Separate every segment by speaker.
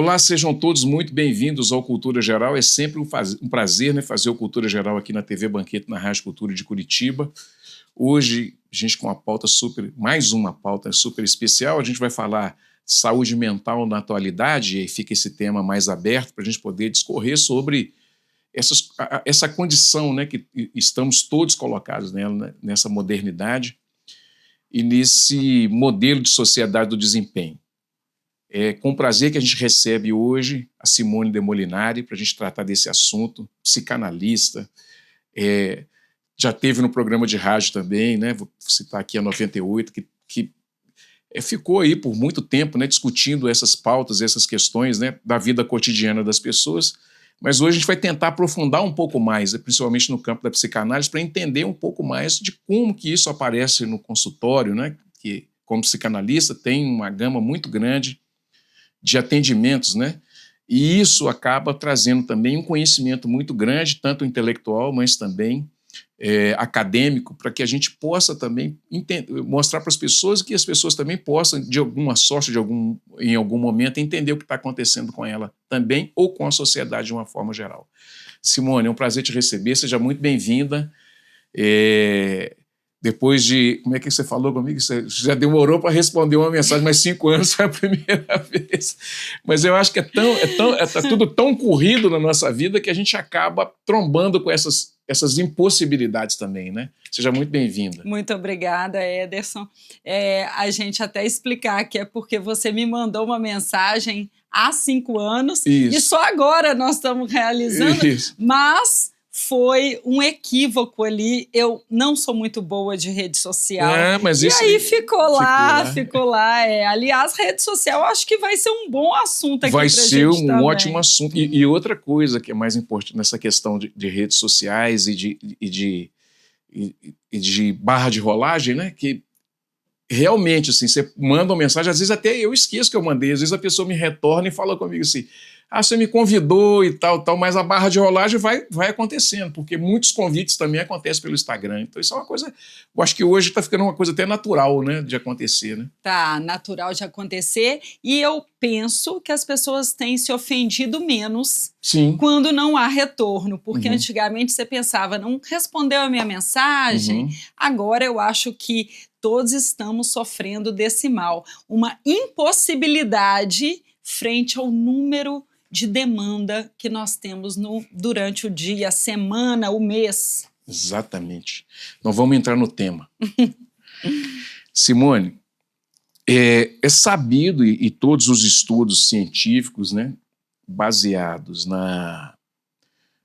Speaker 1: Olá, sejam todos muito bem-vindos ao Cultura Geral. É sempre um prazer, né, fazer o Cultura Geral aqui na TV Banquete, na Rádio Cultura de Curitiba. Hoje, a gente com mais uma pauta super especial. A gente vai falar de saúde mental na atualidade, e fica esse tema mais aberto para a gente poder discorrer sobre essa condição, né, que estamos todos colocados nela, né, nessa modernidade e nesse modelo de sociedade do desempenho. É com prazer que a gente recebe hoje a Simone de Molinari para a gente tratar desse assunto, psicanalista, já teve no programa de rádio também, né? Vou citar aqui a 98, que ficou aí por muito tempo, né, discutindo essas pautas, essas questões, né, da vida cotidiana das pessoas, mas hoje a gente vai tentar aprofundar um pouco mais, principalmente no campo da psicanálise, para entender um pouco mais de como que isso aparece no consultório, né, que como psicanalista tem uma gama muito grande de atendimentos, né? E isso acaba trazendo também um conhecimento muito grande, tanto intelectual, mas também acadêmico, para que a gente possa também mostrar para as pessoas que as pessoas também possam, de alguma sorte, em algum momento, entender o que está acontecendo com ela também, ou com a sociedade de uma forma geral. Simone, é um prazer te receber, seja muito bem-vinda. Depois de... Como é que você falou comigo? Você já demorou para responder uma mensagem, mas 5 anos foi a primeira vez. Mas eu acho que tá tudo tão corrido na nossa vida que a gente acaba trombando com essas impossibilidades também, né? Seja muito bem-vinda.
Speaker 2: Muito obrigada, Ederson. A gente até explicar que é porque você me mandou uma mensagem há 5 anos
Speaker 1: Isso.
Speaker 2: E só agora nós estamos realizando,
Speaker 1: Isso.
Speaker 2: Mas foi um equívoco ali. Eu não sou muito boa de rede social.
Speaker 1: Mas
Speaker 2: e
Speaker 1: isso
Speaker 2: aí ficou lá. Aliás, rede social eu acho que vai ser um bom assunto aqui para a gente também.
Speaker 1: Vai ser um ótimo assunto. E outra coisa que é mais importante nessa questão de redes sociais e de barra de rolagem, né? Que realmente, assim, você manda uma mensagem, às vezes até eu esqueço que eu mandei, às vezes a pessoa me retorna e fala comigo assim: você me convidou e tal, mas a barra de rolagem vai acontecendo, porque muitos convites também acontecem pelo Instagram. Então isso é uma coisa, eu acho que hoje está ficando uma coisa até natural, né, de acontecer, né?
Speaker 2: Tá natural de acontecer, e eu penso que as pessoas têm se ofendido menos.
Speaker 1: Sim.
Speaker 2: Quando não há retorno, porque antigamente você pensava, não respondeu a minha mensagem, agora eu acho que todos estamos sofrendo desse mal, uma impossibilidade frente ao número de demanda que nós temos durante o dia, a semana, o mês.
Speaker 1: Exatamente. Então vamos entrar no tema. Simone, é sabido, e todos os estudos científicos, né, baseados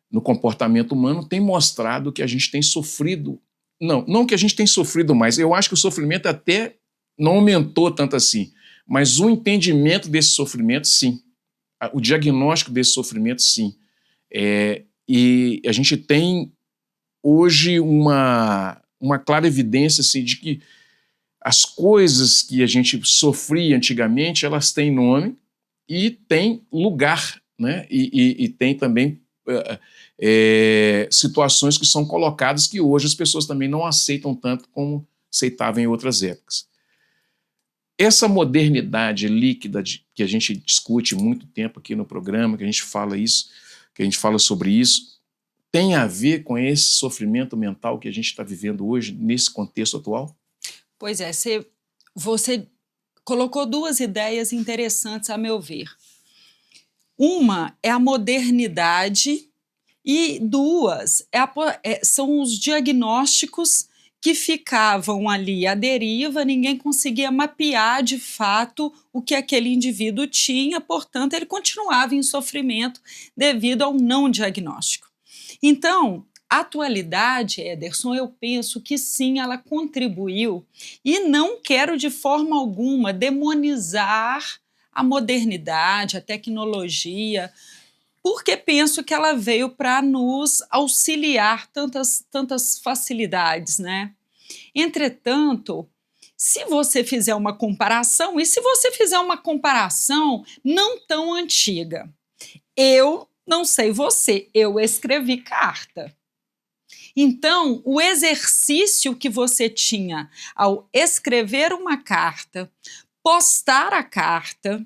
Speaker 1: no comportamento humano têm mostrado que a gente tem sofrido, não que a gente tem sofrido mais, eu acho que o sofrimento até não aumentou tanto assim, mas o entendimento desse sofrimento, sim. O diagnóstico desse sofrimento, sim. E a gente tem hoje uma clara evidência assim, de que as coisas que a gente sofria antigamente, elas têm nome e têm lugar, né? E tem também situações que são colocadas que hoje as pessoas também não aceitam tanto como aceitavam em outras épocas. Essa modernidade líquida que a gente discute muito tempo aqui no programa, que a gente fala sobre isso, tem a ver com esse sofrimento mental que a gente está vivendo hoje, nesse contexto atual?
Speaker 2: Pois é, você colocou 2 ideias interessantes, a meu ver. Uma é a modernidade e 2 são os diagnósticos que ficavam ali à deriva, ninguém conseguia mapear de fato o que aquele indivíduo tinha, portanto, ele continuava em sofrimento devido ao não diagnóstico. Então, a atualidade, Ederson, eu penso que sim, ela contribuiu, e não quero de forma alguma demonizar a modernidade, a tecnologia, porque penso que ela veio para nos auxiliar tantas facilidades, né? Entretanto, se você fizer uma comparação, e se você fizer uma comparação não tão antiga, eu não sei você, eu escrevi carta. Então, o exercício que você tinha ao escrever uma carta, postar a carta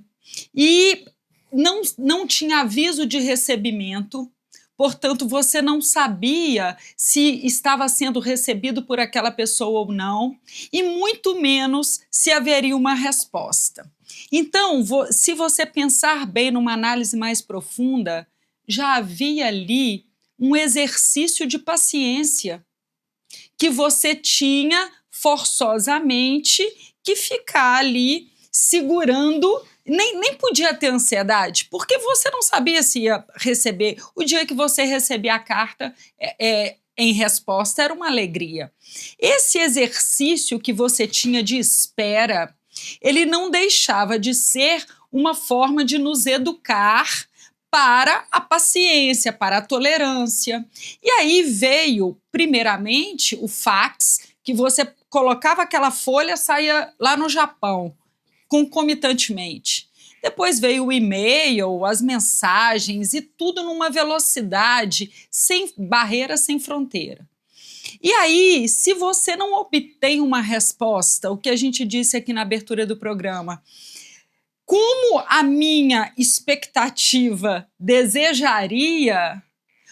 Speaker 2: e não não tinha aviso de recebimento, portanto, você não sabia se estava sendo recebido por aquela pessoa ou não, e muito menos se haveria uma resposta. Então, se você pensar bem numa análise mais profunda, já havia ali um exercício de paciência que você tinha forçosamente que ficar ali segurando. Nem podia ter ansiedade, porque você não sabia se ia receber. O dia que você recebia a carta em resposta era uma alegria. Esse exercício que você tinha de espera, ele não deixava de ser uma forma de nos educar para a paciência, para a tolerância. E aí veio, primeiramente, o fax, que você colocava aquela folha, saía lá no Japão, concomitantemente. Depois veio o e-mail, as mensagens e tudo numa velocidade, sem barreira, sem fronteira. E aí, se você não obtém uma resposta, o que a gente disse aqui na abertura do programa, como a minha expectativa desejaria,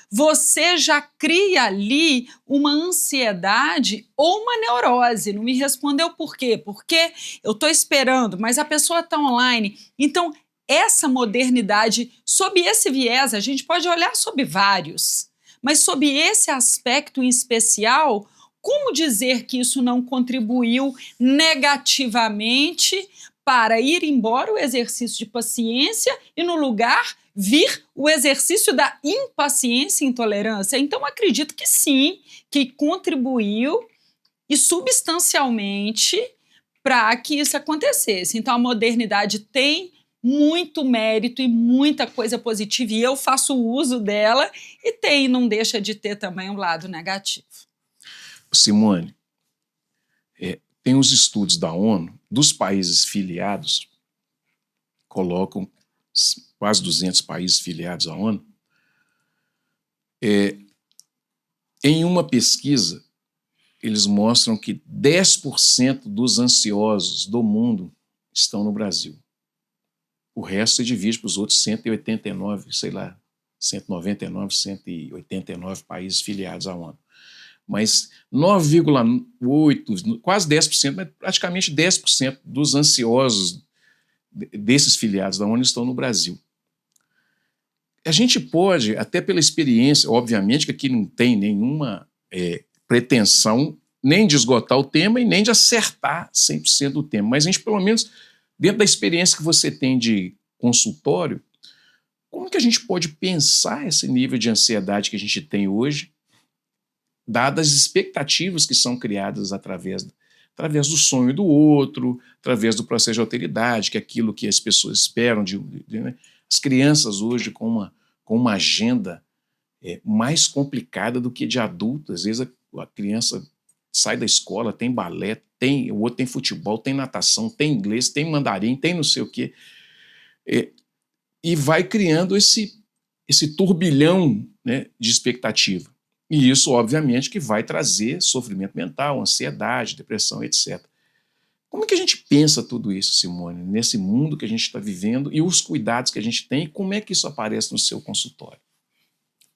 Speaker 2: você já cria ali uma ansiedade ou uma neurose. Não me respondeu por quê? Porque eu estou esperando, mas a pessoa está online. Então, essa modernidade, sob esse viés, a gente pode olhar sobre vários, mas sob esse aspecto em especial, como dizer que isso não contribuiu negativamente para ir embora o exercício de paciência e, no lugar, vir o exercício da impaciência e intolerância? Então, acredito que sim, que contribuiu e substancialmente para que isso acontecesse. Então, a modernidade tem muito mérito e muita coisa positiva, e eu faço uso dela, e não deixa de ter também um lado negativo.
Speaker 1: Simone, tem os estudos da ONU, dos países filiados, colocam quase 200 países filiados à ONU. Em uma pesquisa, eles mostram que 10% dos ansiosos do mundo estão no Brasil. O resto se divide para os outros 189, 199, 189 países filiados à ONU. Mas 9,8%, quase 10%, mas praticamente 10% dos ansiosos desses filiados da ONU estão no Brasil. A gente pode, até pela experiência, obviamente que aqui não tem nenhuma pretensão nem de esgotar o tema e nem de acertar 100% do tema, mas a gente, pelo menos, dentro da experiência que você tem de consultório, como que a gente pode pensar esse nível de ansiedade que a gente tem hoje, dadas as expectativas que são criadas através do sonho do outro, através do processo de alteridade, que é aquilo que as pessoas esperam né? As crianças hoje com uma agenda mais complicada do que de adulto. Às vezes a criança sai da escola, tem balé, o outro tem futebol, tem natação, tem inglês, tem mandarim, tem não sei o quê. E vai criando esse turbilhão, né, de expectativa. E isso, obviamente, que vai trazer sofrimento mental, ansiedade, depressão, etc. Como é que a gente pensa tudo isso, Simone, nesse mundo que a gente está vivendo e os cuidados que a gente tem, e como é que isso aparece no seu consultório?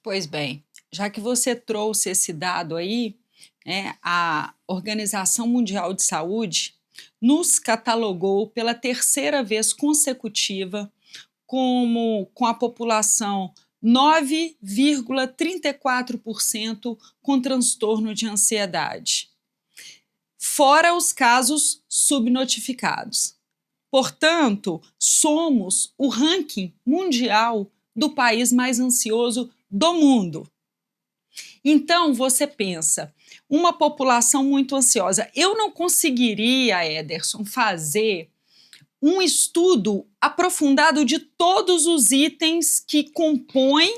Speaker 2: Pois bem, já que você trouxe esse dado aí, a Organização Mundial de Saúde nos catalogou pela terceira vez consecutiva com a população 9,34% com transtorno de ansiedade, fora os casos subnotificados. Portanto, somos o ranking mundial do país mais ansioso do mundo. Então, você pensa, uma população muito ansiosa. Eu não conseguiria, Ederson, fazer um estudo aprofundado de todos os itens que compõem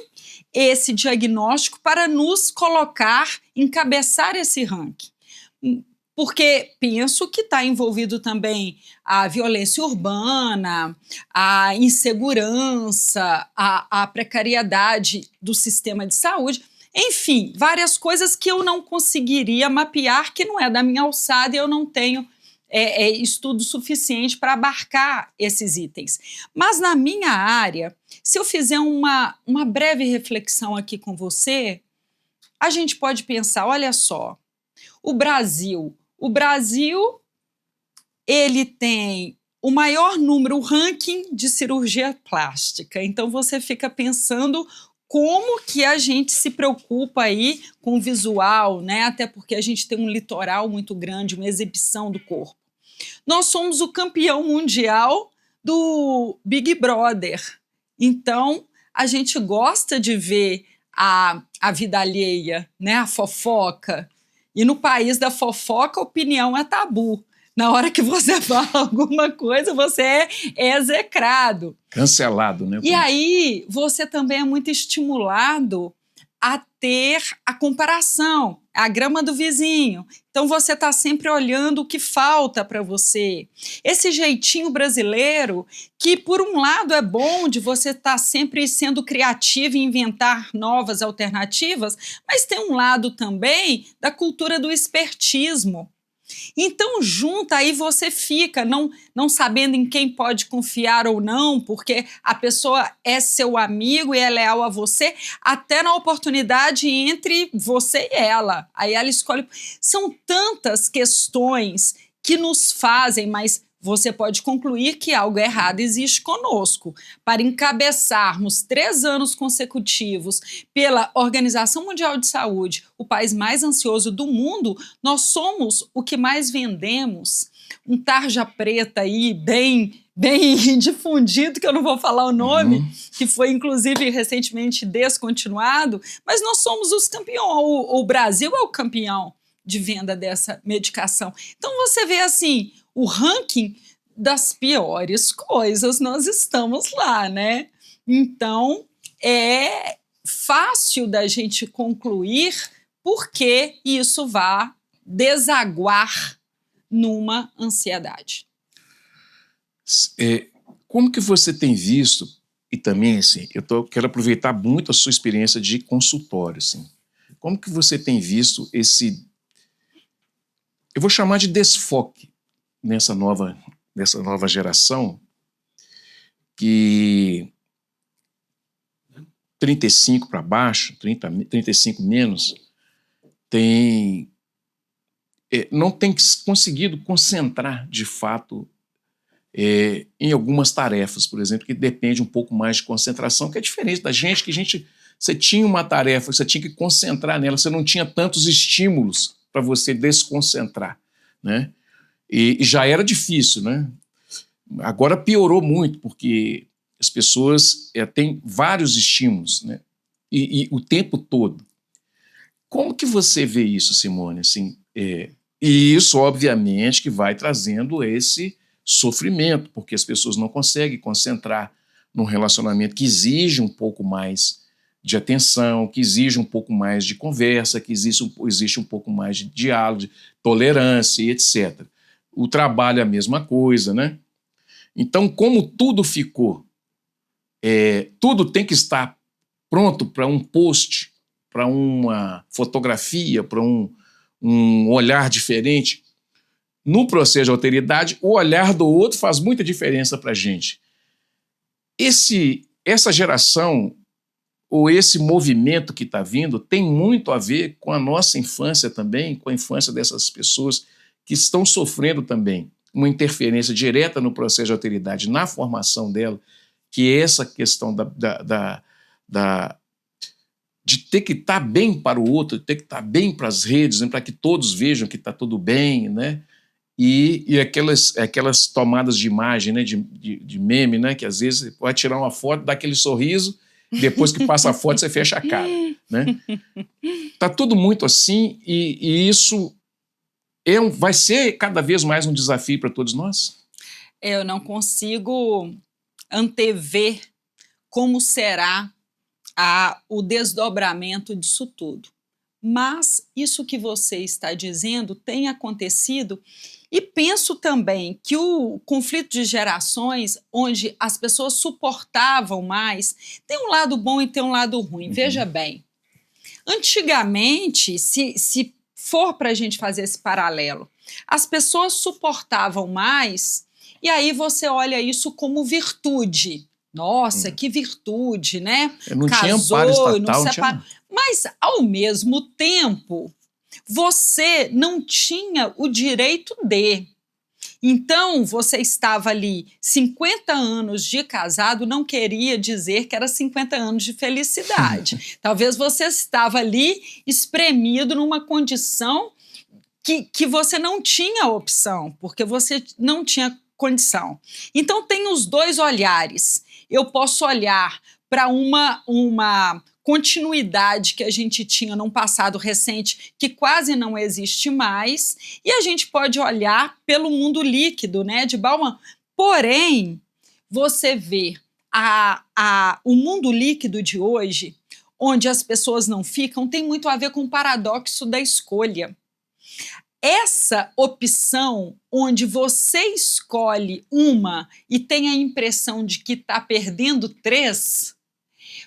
Speaker 2: esse diagnóstico para nos colocar, encabeçar esse ranking. Porque penso que está envolvido também a violência urbana, a insegurança, a precariedade do sistema de saúde, enfim, várias coisas que eu não conseguiria mapear, que não é da minha alçada e eu não tenho estudo suficiente para abarcar esses itens. Mas na minha área, se eu fizer uma breve reflexão aqui com você, a gente pode pensar, olha só, o Brasil, ele tem o maior número, o ranking de cirurgia plástica. Então você fica pensando como que a gente se preocupa aí com o visual, né? Até porque a gente tem um litoral muito grande, uma exibição do corpo. Nós somos o campeão mundial do Big Brother. Então, a gente gosta de ver a vida alheia, né? A fofoca. E no país da fofoca, a opinião é tabu. Na hora que você fala alguma coisa, você é execrado.
Speaker 1: Cancelado, né?
Speaker 2: E aí, você também é muito estimulado a ter a comparação, a grama do vizinho. Então, você está sempre olhando o que falta para você. Esse jeitinho brasileiro, que por um lado é bom de você estar sempre sendo criativo e inventar novas alternativas, mas tem um lado também da cultura do espertismo. Então, junta, aí você fica não sabendo em quem pode confiar ou não, porque a pessoa é seu amigo e é leal a você, até na oportunidade entre você e ela. Aí ela escolhe. São tantas questões que nos fazem, mas você pode concluir que algo errado existe conosco. Para encabeçarmos 3 anos consecutivos pela Organização Mundial de Saúde, o país mais ansioso do mundo, nós somos o que mais vendemos. Um tarja preta aí, bem difundido, que eu não vou falar o nome, que foi inclusive recentemente descontinuado, mas nós somos os campeões. O Brasil é o campeão de venda dessa medicação. Então você vê assim, o ranking das piores coisas, nós estamos lá, né? Então, é fácil da gente concluir por que isso vai desaguar numa ansiedade.
Speaker 1: Como que você tem visto, e também, assim, quero aproveitar muito a sua experiência de consultório, assim, como que você tem visto esse, eu vou chamar de desfoque, nessa nova geração, que 35 para baixo, 35 menos, não tem conseguido concentrar, de fato, em algumas tarefas, por exemplo, que depende um pouco mais de concentração, que é diferente da gente, você tinha uma tarefa, você tinha que concentrar nela, você não tinha tantos estímulos para você desconcentrar, né? E já era difícil, né? Agora piorou muito, porque as pessoas têm vários estímulos, né? E o tempo todo. Como que você vê isso, Simone? Assim, e isso, obviamente, que vai trazendo esse sofrimento, porque as pessoas não conseguem concentrar num relacionamento que exige um pouco mais de atenção, que exige um pouco mais de conversa, que existe um pouco mais de diálogo, de tolerância e etc. O trabalho é a mesma coisa, né? Então, como tudo ficou, tudo tem que estar pronto para um post, para uma fotografia, para um olhar diferente. No processo de alteridade, o olhar do outro faz muita diferença para a gente. Essa geração, ou esse movimento que está vindo, tem muito a ver com a nossa infância também, com a infância dessas pessoas que estão sofrendo também uma interferência direta no processo de alteridade, na formação dela, que é essa questão de ter que estar bem para o outro, ter que estar bem para as redes, né, para que todos vejam que está tudo bem, né? E aquelas tomadas de imagem, né, de meme, né, que às vezes você pode tirar uma foto, dá aquele sorriso, depois que passa a foto você fecha a cara, né? Tá tudo muito assim, e isso vai ser cada vez mais um desafio para todos nós?
Speaker 2: Eu não consigo antever como será o desdobramento disso tudo. Mas isso que você está dizendo tem acontecido, e penso também que o conflito de gerações, onde as pessoas suportavam mais, tem um lado bom e tem um lado ruim. Veja bem, antigamente, se for para a gente fazer esse paralelo, As pessoas suportavam mais, e aí você olha isso como virtude. Nossa, que virtude, né?
Speaker 1: Não tinha amparo estatal, não tinha...
Speaker 2: Mas, ao mesmo tempo, você não tinha o direito de. Então, você estava ali 50 anos de casado, não queria dizer que era 50 anos de felicidade. Talvez você estava ali espremido numa condição que você não tinha opção, porque você não tinha condição. Então, tem os dois olhares. Eu posso olhar para uma continuidade que a gente tinha num passado recente que quase não existe mais, e a gente pode olhar pelo mundo líquido, né, de Bauman. Porém, você vê o mundo líquido de hoje, onde as pessoas não ficam, tem muito a ver com o paradoxo da escolha. Essa opção onde você escolhe uma e tem a impressão de que está perdendo 3,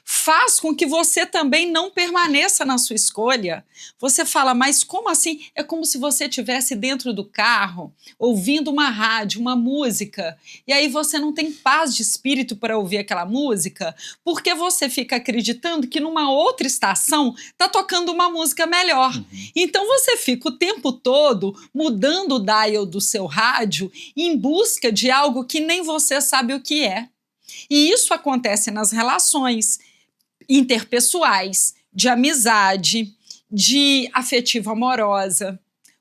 Speaker 2: faz com que você também não permaneça na sua escolha. Você fala, mas como assim? É como se você estivesse dentro do carro, ouvindo uma rádio, uma música, e aí você não tem paz de espírito para ouvir aquela música, porque você fica acreditando que numa outra estação está tocando uma música melhor. Então você fica o tempo todo mudando o dial do seu rádio em busca de algo que nem você sabe o que é. E isso acontece nas relações interpessoais, de amizade, de afetiva amorosa,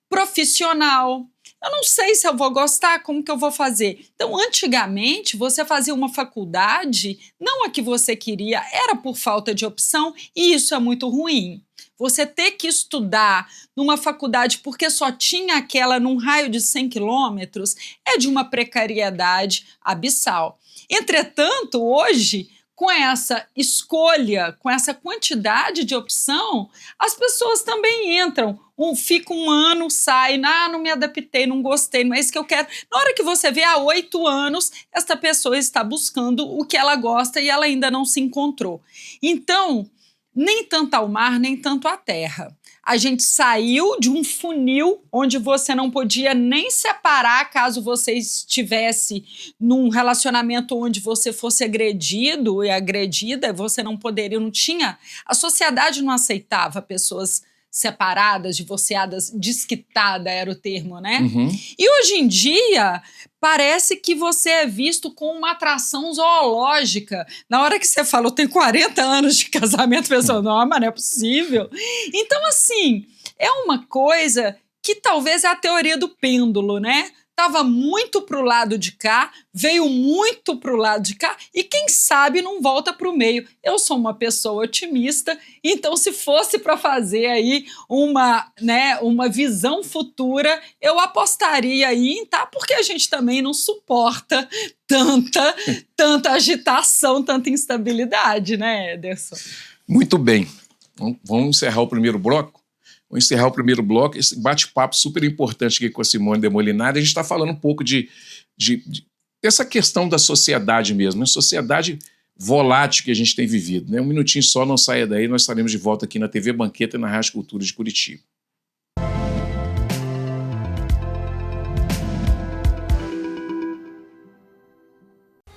Speaker 2: profissional. Eu não sei se eu vou gostar, como que eu vou fazer? Então, antigamente, você fazia uma faculdade, não a que você queria, era por falta de opção, e isso é muito ruim. Você ter que estudar numa faculdade porque só tinha aquela num raio de 100 quilômetros é de uma precariedade abissal. Entretanto, hoje, com essa escolha, com essa quantidade de opção, as pessoas também entram, fica um ano, sai, não me adaptei, não gostei, não é isso que eu quero. Na hora que você vê, há 8 anos, esta pessoa está buscando o que ela gosta e ela ainda não se encontrou. Então, nem tanto ao mar, nem tanto à terra. A gente saiu de um funil onde você não podia nem separar caso você estivesse num relacionamento onde você fosse agredido e agredida, você não poderia, não tinha. A sociedade não aceitava pessoas separadas, divorciadas, desquitada era o termo, né? E hoje em dia parece que você é visto com uma atração zoológica. Na hora que você fala, eu tenho 40 anos de casamento, a pessoa, não, mas não é possível. Então, assim, é uma coisa que talvez é a teoria do pêndulo, né? Estava muito para o lado de cá, veio muito para o lado de cá e quem sabe não volta para o meio. Eu sou uma pessoa otimista, então se fosse para fazer aí uma visão futura, eu apostaria aí, tá? Porque a gente também não suporta tanta agitação, tanta instabilidade, né, Ederson?
Speaker 1: Muito bem. Vamos encerrar o primeiro bloco? Vou encerrar o primeiro bloco, esse bate-papo super importante aqui com a Simone de Molinari. A gente está falando um pouco dessa questão da sociedade mesmo, uma sociedade volátil que a gente tem vivido, né? Um minutinho só, não saia daí, nós estaremos de volta aqui na TV Banqueta e na Rádio Cultura de Curitiba.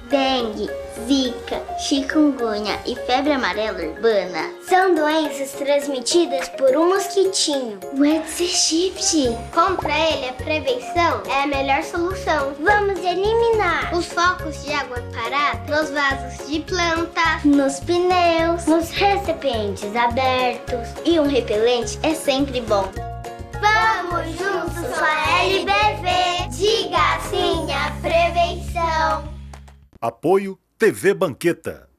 Speaker 3: Dengue, zika, chikungunya e febre amarela urbana são doenças transmitidas por um mosquitinho, o Aedes aegypti. Contra ele, a prevenção é a melhor solução. Vamos eliminar os focos de água parada nos vasos de planta, nos pneus, nos recipientes abertos. E um repelente é sempre bom. Vamos juntos com a LBV. Diga sim à prevenção.
Speaker 4: Apoio TV Banqueta.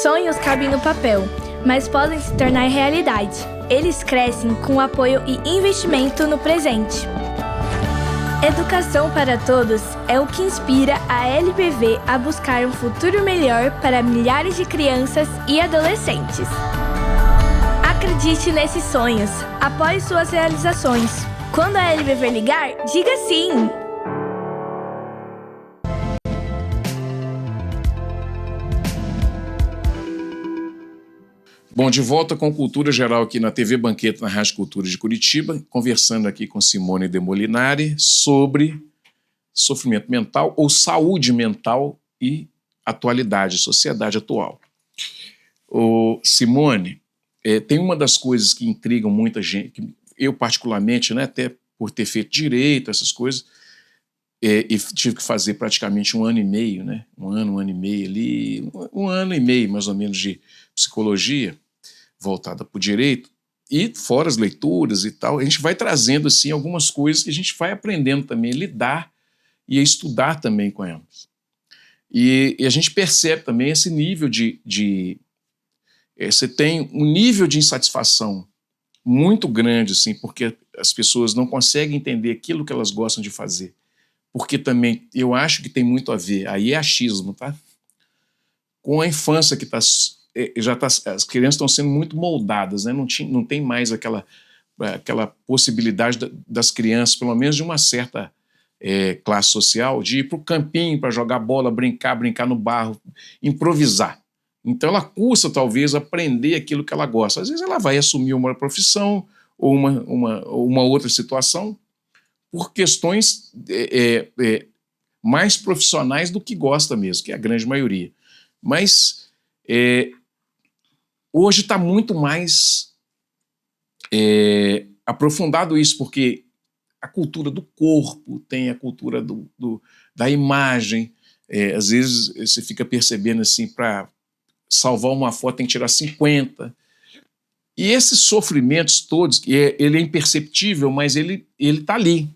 Speaker 5: Sonhos cabem no papel, mas podem se tornar realidade. Eles crescem com apoio e investimento no presente. Educação para todos é o que inspira a LBV a buscar um futuro melhor para milhares de crianças e adolescentes. Acredite nesses sonhos. Apoie suas realizações. Quando a LBV ligar, diga sim!
Speaker 1: Bom, de volta com Cultura Geral aqui na TV Banqueta, na Rádio Cultura de Curitiba, conversando aqui com Simone de Molinari sobre sofrimento mental ou saúde mental e atualidade, sociedade atual. Simone, tem uma das coisas que intrigam muita gente, que eu particularmente, né, até por ter feito direito, essas coisas, e tive que fazer praticamente 1 ano e meio, né, um ano e meio ali, 1 ano e meio mais ou menos de psicologia, voltada para o direito, e fora as leituras e tal, a gente vai trazendo assim algumas coisas que a gente vai aprendendo também a lidar e a estudar também com elas. E a gente percebe também esse nível você tem um nível de insatisfação muito grande, assim, porque as pessoas não conseguem entender aquilo que elas gostam de fazer. Porque também, eu acho que tem muito a ver, aí é achismo, tá? Com a infância que as crianças estão sendo muito moldadas, né? Não tem mais aquela possibilidade das crianças, pelo menos de uma certa classe social, de ir para o campinho para jogar bola, brincar no barro, improvisar. Então ela custa talvez aprender aquilo que ela gosta. Às vezes ela vai assumir uma profissão ou uma outra situação por questões mais profissionais do que gosta mesmo, que é a grande maioria. Mas hoje está muito mais aprofundado isso, porque a cultura do corpo tem a cultura da imagem. Às vezes você fica percebendo assim, para salvar uma foto tem que tirar 50. E esses sofrimentos todos, ele é imperceptível, mas ele está ali.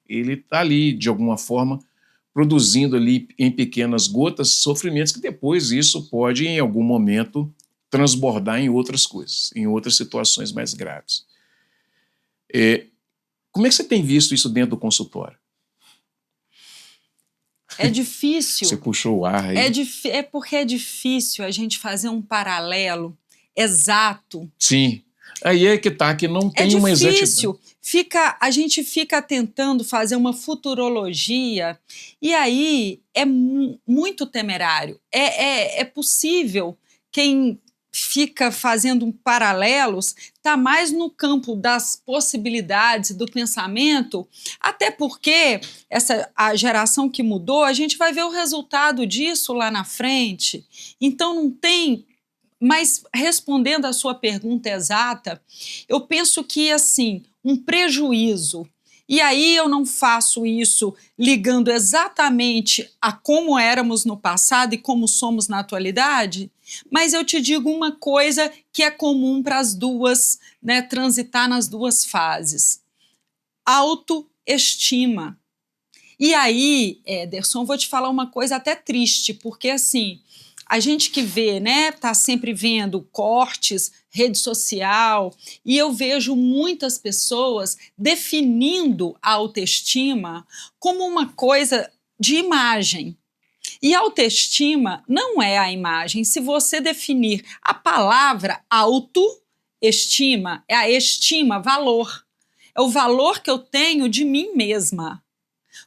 Speaker 1: Ele está ali, de alguma forma, produzindo ali em pequenas gotas sofrimentos que depois isso pode, em algum momento, transbordar em outras coisas, em outras situações mais graves. Como é que você tem visto isso dentro do consultório?
Speaker 2: É difícil.
Speaker 1: Você puxou o ar aí.
Speaker 2: É porque é difícil a gente fazer um paralelo exato.
Speaker 1: Sim. Aí é que tá, que não tem uma exatidão. É difícil.
Speaker 2: A gente fica tentando fazer uma futurologia e aí é muito temerário. É possível quem fica fazendo paralelos está mais no campo das possibilidades do pensamento, até porque a geração que mudou, a gente vai ver o resultado disso lá na frente. Então não tem. Mas respondendo à sua pergunta exata, eu penso que assim, um prejuízo, e aí eu não faço isso ligando exatamente a como éramos no passado e como somos na atualidade, mas eu te digo uma coisa que é comum para as duas, né, transitar nas duas fases. Autoestima. E aí, Ederson, vou te falar uma coisa até triste, porque assim, a gente que vê, né, tá sempre vendo cortes, rede social, e eu vejo muitas pessoas definindo a autoestima como uma coisa de imagem. E autoestima não é a imagem. Se você definir a palavra autoestima, é a estima, valor. É o valor que eu tenho de mim mesma.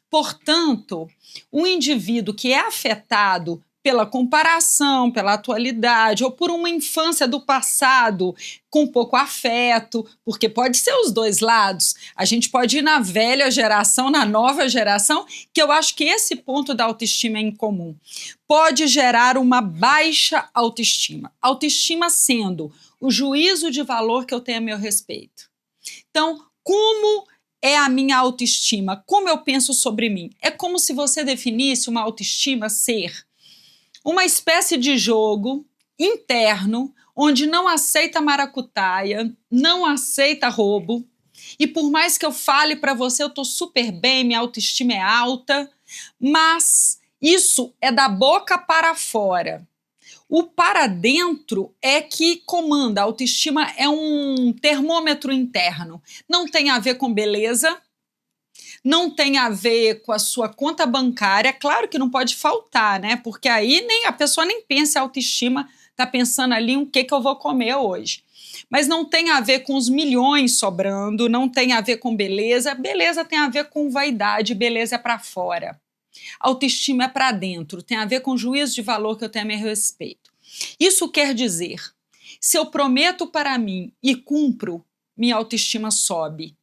Speaker 2: Portanto, um indivíduo que é afetado pela comparação, pela atualidade, ou por uma infância do passado com pouco afeto, porque pode ser os dois lados. A gente pode ir na velha geração, na nova geração, que eu acho que esse ponto da autoestima é incomum. Pode gerar uma baixa autoestima. Autoestima sendo o juízo de valor que eu tenho a meu respeito. Então, como é a minha autoestima? Como eu penso sobre mim? É como se você definisse uma autoestima ser uma espécie de jogo interno onde não aceita maracutaia, não aceita roubo, e por mais que eu fale para você, eu estou super bem, minha autoestima é alta, mas isso é da boca para fora. O para dentro é que comanda. A autoestima é um termômetro interno. Não tem a ver com beleza, não tem a ver com a sua conta bancária. Claro que não pode faltar, né? Porque aí a pessoa nem pensa em autoestima, está pensando ali o que eu vou comer hoje. Mas não tem a ver com os milhões sobrando, não tem a ver com beleza. Beleza tem a ver com vaidade, beleza é para fora. Autoestima é para dentro, tem a ver com o juízo de valor que eu tenho a meu respeito. Isso quer dizer, se eu prometo para mim e cumpro, minha autoestima sobe.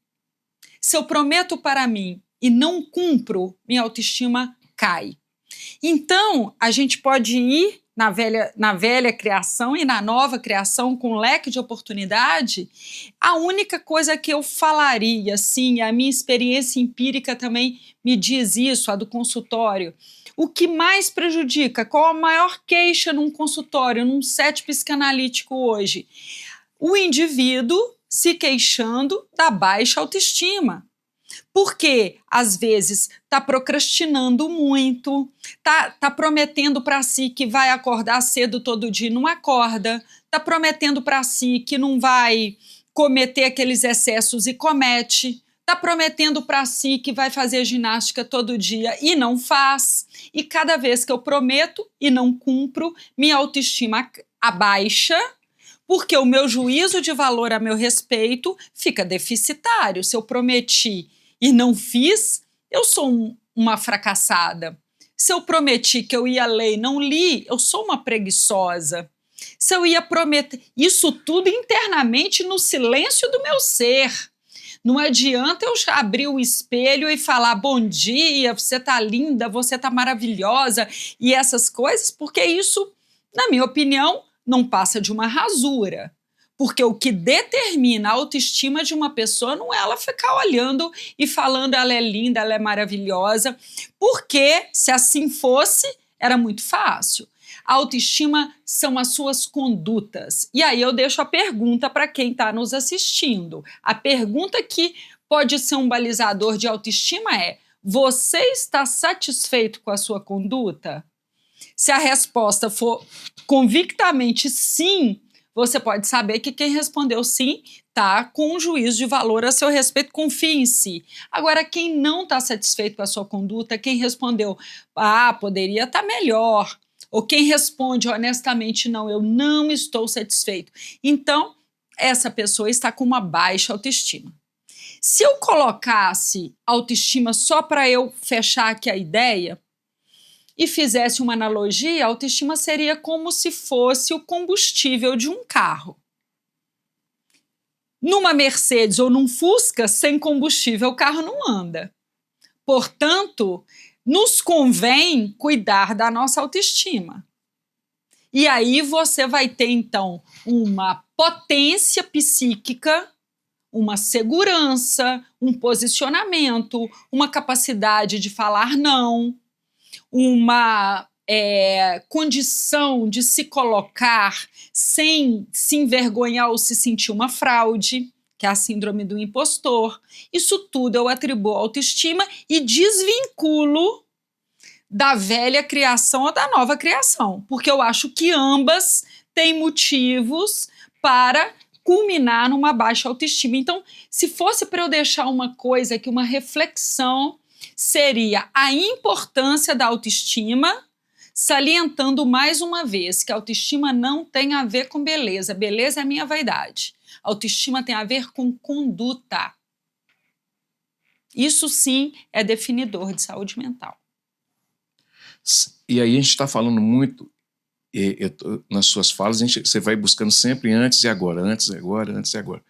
Speaker 2: Se eu prometo para mim e não cumpro, minha autoestima cai. Então, a gente pode ir na velha criação e na nova criação com um leque de oportunidade. A única coisa que eu falaria, assim, a minha experiência empírica também me diz isso, a do consultório. O que mais prejudica? Qual a maior queixa num consultório, num set psicanalítico hoje? O indivíduo se queixando da baixa autoestima. Porque, às vezes, está procrastinando muito, tá prometendo para si que vai acordar cedo todo dia e não acorda, está prometendo para si que não vai cometer aqueles excessos e comete, está prometendo para si que vai fazer ginástica todo dia e não faz. E cada vez que eu prometo e não cumpro, minha autoestima abaixa, porque o meu juízo de valor a meu respeito fica deficitário. Se eu prometi e não fiz, eu sou uma fracassada. Se eu prometi que eu ia ler e não li, eu sou uma preguiçosa. Se eu ia prometer... Isso tudo internamente no silêncio do meu ser. Não adianta eu abrir o espelho e falar bom dia, você tá linda, você tá maravilhosa e essas coisas, porque isso, na minha opinião, não passa de uma rasura. Porque o que determina a autoestima de uma pessoa não é ela ficar olhando e falando ela é linda, ela é maravilhosa, porque se assim fosse, era muito fácil. A autoestima são as suas condutas. E aí eu deixo a pergunta para quem está nos assistindo. A pergunta que pode ser um balizador de autoestima é: você está satisfeito com a sua conduta? Se a resposta for convictamente sim, você pode saber que quem respondeu sim está com um juízo de valor a seu respeito, confie em si. Agora, quem não está satisfeito com a sua conduta, quem respondeu, poderia estar melhor, ou quem responde honestamente, não, eu não estou satisfeito, então essa pessoa está com uma baixa autoestima. Se eu colocasse autoestima só para eu fechar aqui a ideia, e fizesse uma analogia, a autoestima seria como se fosse o combustível de um carro. Numa Mercedes ou num Fusca, sem combustível, o carro não anda. Portanto, nos convém cuidar da nossa autoestima. E aí você vai ter, então, uma potência psíquica, uma segurança, um posicionamento, uma capacidade de falar não, uma condição de se colocar sem se envergonhar ou se sentir uma fraude, que é a síndrome do impostor. Isso tudo eu atribuo à autoestima e desvinculo da velha criação ou da nova criação, porque eu acho que ambas têm motivos para culminar numa baixa autoestima. Então, se fosse para eu deixar uma coisa aqui, uma reflexão, seria a importância da autoestima, salientando mais uma vez que a autoestima não tem a ver com beleza. Beleza é minha vaidade. A autoestima tem a ver com conduta. Isso sim é definidor de saúde mental.
Speaker 1: E aí a gente está falando muito, nas suas falas, você vai buscando sempre antes e agora, antes e agora, antes e agora.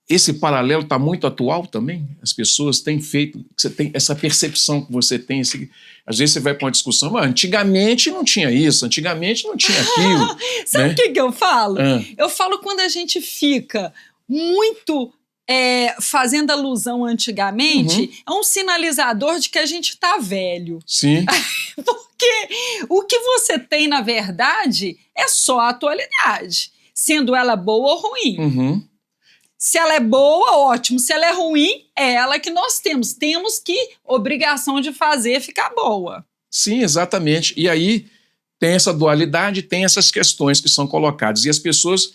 Speaker 1: Esse paralelo está muito atual também? As pessoas têm feito, você tem essa percepção que você tem, às vezes você vai para uma discussão, antigamente não tinha isso, antigamente não tinha aquilo.
Speaker 2: Sabe o que eu falo? Eu falo quando a gente fica muito fazendo alusão antigamente, é um sinalizador de que a gente está velho.
Speaker 1: Sim.
Speaker 2: Porque o que você tem, na verdade, é só a atualidade, sendo ela boa ou ruim. Se ela é boa, ótimo. Se ela é ruim, é ela que nós temos. Temos que obrigação de fazer ficar boa.
Speaker 1: Sim, exatamente. E aí tem essa dualidade, tem essas questões que são colocadas. E as pessoas...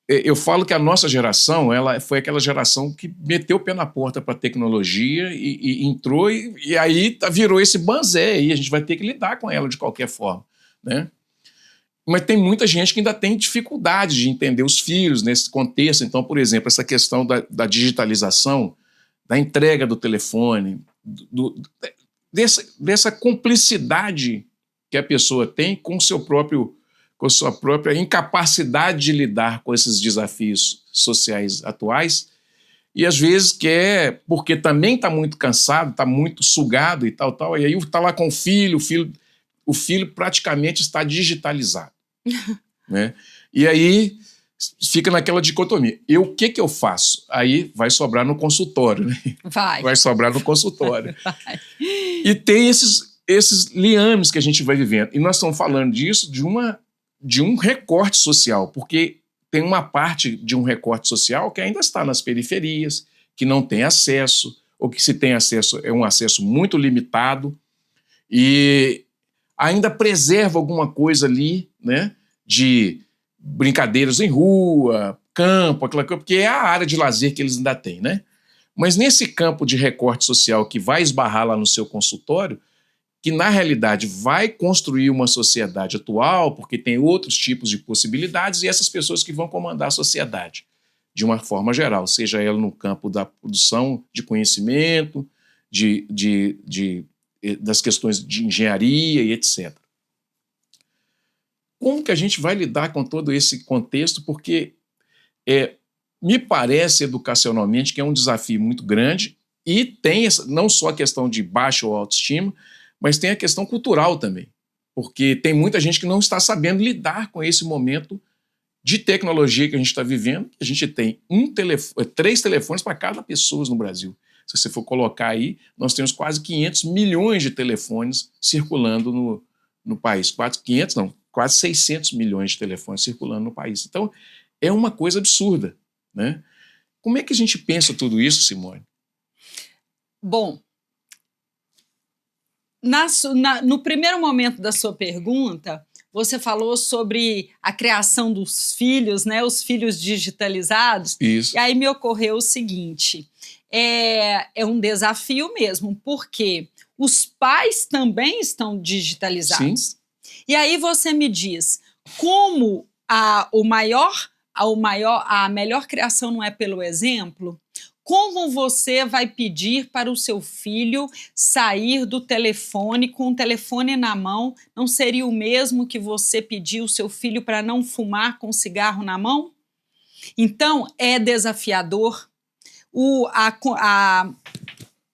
Speaker 1: Eu falo que a nossa geração, ela foi aquela geração que meteu o pé na porta para a tecnologia e entrou e aí virou esse banzé aí. A gente vai ter que lidar com ela de qualquer forma, né? Mas tem muita gente que ainda tem dificuldade de entender os filhos nesse contexto. Então, por exemplo, essa questão da digitalização, da entrega do telefone, dessa cumplicidade que a pessoa tem com a sua própria incapacidade de lidar com esses desafios sociais atuais, e às vezes quer, porque também está muito cansado, está muito sugado e tal, e aí está lá com o filho praticamente está digitalizado. Né? E aí fica naquela dicotomia. O que eu faço? Aí vai sobrar no consultório. Né? Vai sobrar no consultório.
Speaker 2: Vai.
Speaker 1: E tem esses liames que a gente vai vivendo. E nós estamos falando disso de um recorte social, porque tem uma parte de um recorte social que ainda está nas periferias, que não tem acesso, ou que se tem acesso é um acesso muito limitado, e ainda preserva alguma coisa ali, né, de brincadeiras em rua, campo, aquela coisa, porque é a área de lazer que eles ainda têm, né? Mas nesse campo de recorte social que vai esbarrar lá no seu consultório, que na realidade vai construir uma sociedade atual, porque tem outros tipos de possibilidades, e essas pessoas que vão comandar a sociedade, de uma forma geral, seja ela no campo da produção de conhecimento, das questões de engenharia e etc. Como que a gente vai lidar com todo esse contexto? Porque me parece educacionalmente que é um desafio muito grande, e tem não só a questão de baixa autoestima, mas tem a questão cultural também, porque tem muita gente que não está sabendo lidar com esse momento de tecnologia que a gente está vivendo. A gente tem 3 telefones para cada pessoa no Brasil. Se você for colocar aí, nós temos quase 500 milhões de telefones circulando no país. Quase 600 milhões de telefones circulando no país. Então, é uma coisa absurda, né? Como é que a gente pensa tudo isso, Simone?
Speaker 2: Bom, no primeiro momento da sua pergunta, você falou sobre a criação dos filhos, né, os filhos digitalizados.
Speaker 1: Isso.
Speaker 2: E aí me ocorreu o seguinte, é um desafio mesmo, porque os pais também estão digitalizados.
Speaker 1: Sim.
Speaker 2: E aí você me diz, como a melhor criação não é pelo exemplo? Como você vai pedir para o seu filho sair do telefone com o telefone na mão? Não seria o mesmo que você pedir o seu filho para não fumar com cigarro na mão? Então, é desafiador.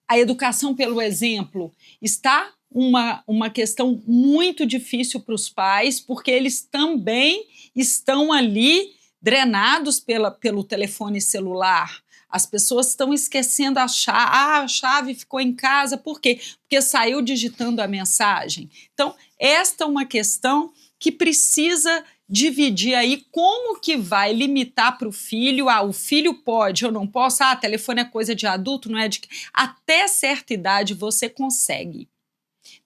Speaker 2: A educação pelo exemplo está uma questão muito difícil para os pais, porque eles também estão ali drenados pelo telefone celular. As pessoas estão esquecendo a chave. A chave ficou em casa. Por quê? Porque saiu digitando a mensagem. Então, esta é uma questão que precisa dividir aí como que vai limitar para o filho. O filho pode ou não posso. Telefone é coisa de adulto, não é de... Até certa idade você consegue.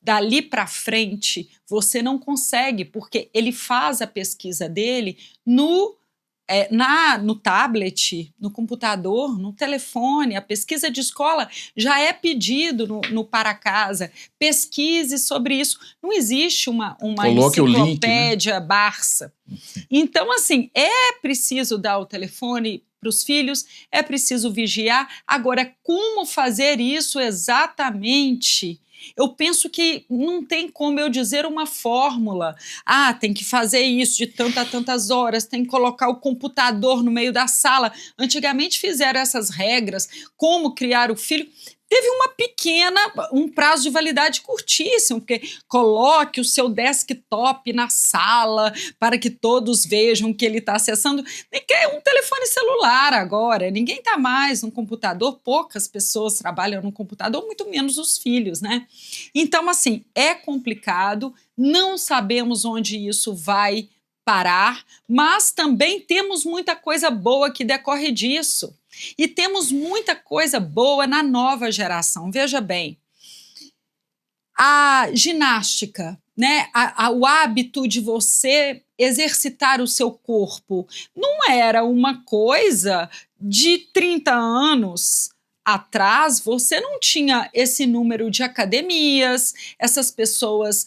Speaker 2: Dali para frente, você não consegue, porque ele faz a pesquisa dele no tablet, no computador, no telefone. A pesquisa de escola já é pedido no para casa. Pesquise sobre isso. Não existe uma enciclopédia link, né? Barça. Então, assim, é preciso dar o telefone para os filhos, é preciso vigiar. Agora, como fazer isso exatamente? Eu penso que não tem como eu dizer uma fórmula. Tem que fazer isso de tantas horas, tem que colocar o computador no meio da sala. Antigamente fizeram essas regras, como criar o filho. Teve um prazo de validade curtíssimo, porque coloque o seu desktop na sala para que todos vejam que ele está acessando. É um telefone celular agora, ninguém está mais no computador, poucas pessoas trabalham no computador, muito menos os filhos, né? Então, assim, é complicado, não sabemos onde isso vai parar, mas também temos muita coisa boa que decorre disso. E temos muita coisa boa na nova geração. Veja bem, a ginástica, né? O hábito de você exercitar o seu corpo não era uma coisa de 30 anos atrás. Você não tinha esse número de academias, essas pessoas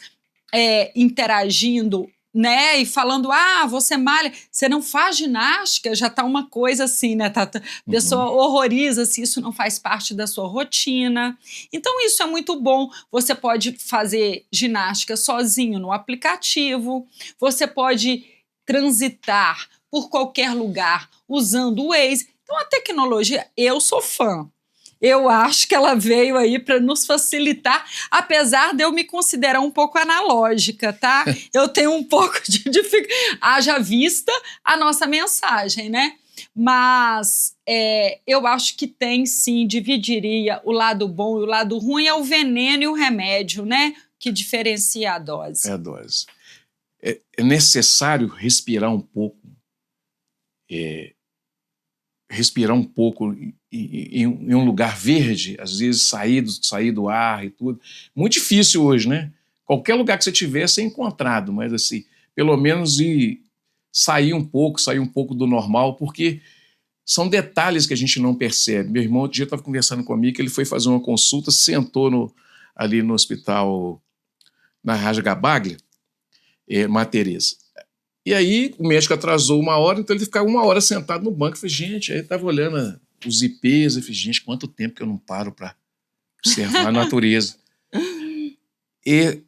Speaker 2: interagindo né, e falando, você malha, você não faz ginástica, já tá uma coisa assim, né, a pessoa horroriza se isso não faz parte da sua rotina. Então isso é muito bom. Você pode fazer ginástica sozinho no aplicativo, você pode transitar por qualquer lugar usando o Waze. Então a tecnologia, eu sou fã. Eu acho que ela veio aí para nos facilitar, apesar de eu me considerar um pouco analógica, tá? Eu tenho um pouco de dificuldade. Haja vista a nossa mensagem, né? Mas eu acho que tem, sim, dividiria o lado bom e o lado ruim, é o veneno e o remédio, né? Que diferencia a dose.
Speaker 1: É a dose. É necessário respirar um pouco, em um lugar verde, às vezes sair do ar e tudo. Muito difícil hoje, né? Qualquer lugar que você tiver, você é encontrado, mas assim, pelo menos sair um pouco do normal, porque são detalhes que a gente não percebe. Meu irmão outro dia estava conversando comigo, que ele foi fazer uma consulta, sentou ali no hospital, na Raja Gabaglia, Mater Teresa. E aí o médico atrasou 1 hora, então ele ficava 1 hora sentado no banco. Eu falei, gente, aí eu estava olhando os IPs, eu falei, gente, quanto tempo que eu não paro para observar a natureza. E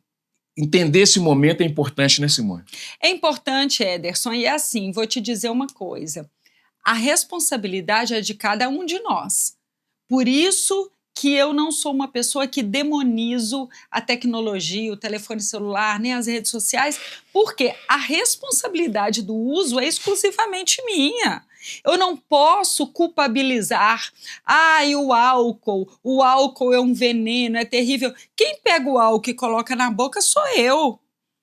Speaker 1: entender esse momento é importante, né, Simone?
Speaker 2: É importante, Ederson, e é assim, vou te dizer uma coisa. A responsabilidade é de cada um de nós. Por isso que eu não sou uma pessoa que demonizo a tecnologia, o telefone celular, nem as redes sociais, porque a responsabilidade do uso é exclusivamente minha. Eu não posso culpabilizar. E o álcool é um veneno, é terrível. Quem pega o álcool e coloca na boca sou eu.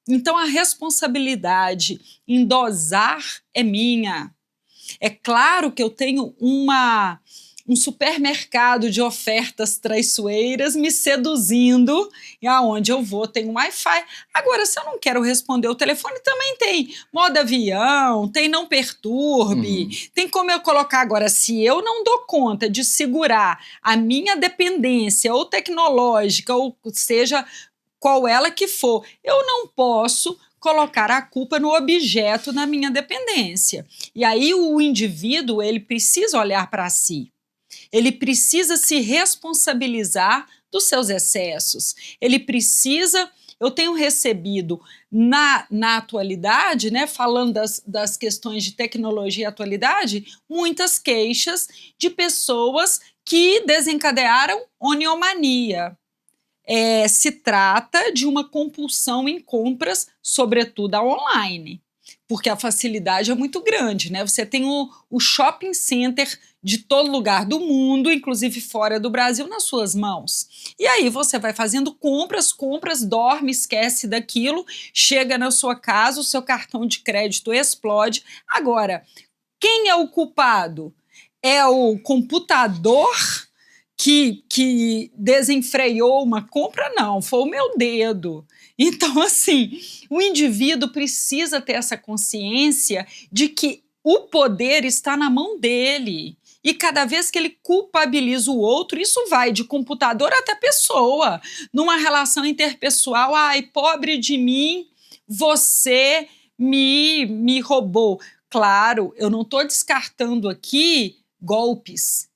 Speaker 2: Então a responsabilidade em dosar é minha. É claro que eu tenho um supermercado de ofertas traiçoeiras me seduzindo, e aonde eu vou tem um Wi-Fi. Agora, se eu não quero responder o telefone, também tem modo avião, tem não perturbe, tem como eu colocar. Agora, se eu não dou conta de segurar a minha dependência, ou tecnológica, ou seja, qual ela que for, eu não posso colocar a culpa no objeto da minha dependência. E aí o indivíduo, ele precisa olhar para si. Ele precisa se responsabilizar dos seus excessos. Ele precisa... Eu tenho recebido na atualidade, né, falando das questões de tecnologia e atualidade, muitas queixas de pessoas que desencadearam oniomania. Se trata de uma compulsão em compras, sobretudo online, porque a facilidade é muito grande, né? Você tem o shopping center de todo lugar do mundo, inclusive fora do Brasil, nas suas mãos. E aí você vai fazendo compras, dorme, esquece daquilo, chega na sua casa, o seu cartão de crédito explode. Agora, quem é o culpado? É o computador que desenfreou uma compra? Não, foi o meu dedo. Então, assim, o indivíduo precisa ter essa consciência de que o poder está na mão dele. E cada vez que ele culpabiliza o outro, isso vai de computador até pessoa. Numa relação interpessoal, pobre de mim, você me roubou. Claro, eu não estou descartando aqui golpes.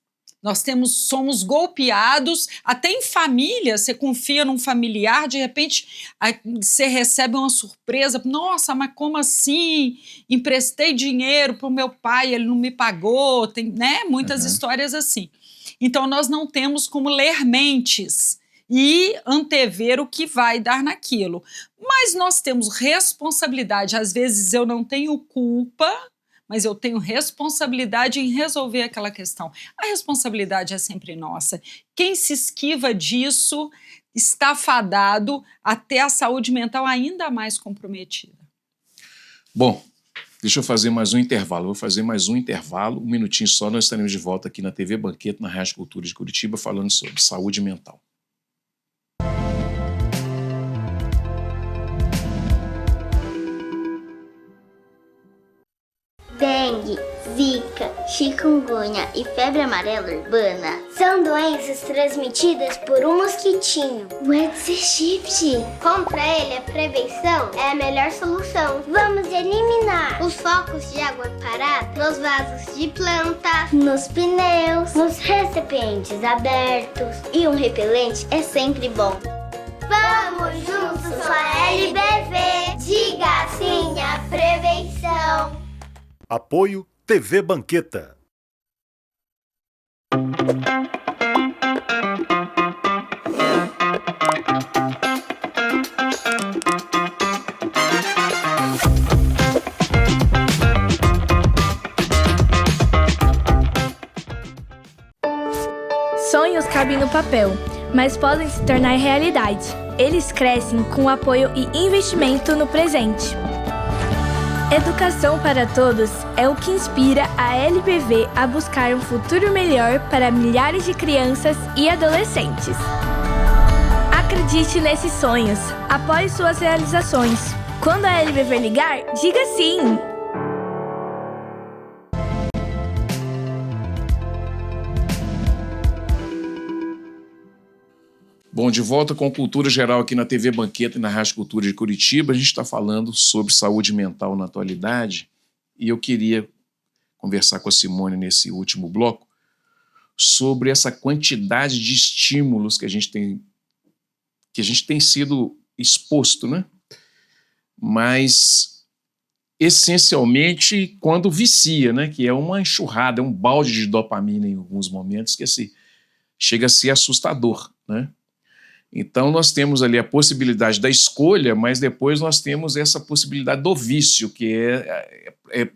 Speaker 2: Nós somos golpeados, até em família, você confia num familiar, de repente você recebe uma surpresa, nossa, mas como assim? Emprestei dinheiro para o meu pai, ele não me pagou, tem, né? Muitas histórias assim. Então nós não temos como ler mentes e antever o que vai dar naquilo. Mas nós temos responsabilidade, às vezes eu não tenho culpa, mas eu tenho responsabilidade em resolver aquela questão. A responsabilidade é sempre nossa. Quem se esquiva disso está fadado a ter a saúde mental ainda mais comprometida.
Speaker 1: Bom, deixa eu fazer mais um intervalo. Vou fazer mais um intervalo, 1 minutinho só. Nós estaremos de volta aqui na TV Banquete, na Rádio Cultura de Curitiba, falando sobre saúde mental.
Speaker 3: Dengue, dengue, zika, chikungunya e febre amarela urbana são doenças transmitidas por um mosquitinho, o Aedes aegypti. Contra ele, a prevenção é a melhor solução. Vamos eliminar os focos de água parada nos vasos de plantas, nos pneus, nos recipientes abertos. E um repelente é sempre bom. Vamos juntos com a LBV. Diga sim à prevenção.
Speaker 4: Apoio TV Banqueta.
Speaker 5: Sonhos cabem no papel, mas podem se tornar realidade. Eles crescem com apoio e investimento no presente. Educação para todos é o que inspira a LBV a buscar um futuro melhor para milhares de crianças e adolescentes. Acredite nesses sonhos, apoie suas realizações. Quando a LBV ligar, diga sim!
Speaker 1: Bom, de volta com Cultura Geral aqui na TV Banqueta e na Rádio Cultura de Curitiba. A gente está falando sobre saúde mental na atualidade e eu queria conversar com a Simone nesse último bloco sobre essa quantidade de estímulos que a gente tem sido exposto, né? Mas, essencialmente, quando vicia, né? Que é uma enxurrada, é um balde de dopamina em alguns momentos que assim, chega a ser assustador, né? Então, nós temos ali a possibilidade da escolha, mas depois nós temos essa possibilidade do vício, que é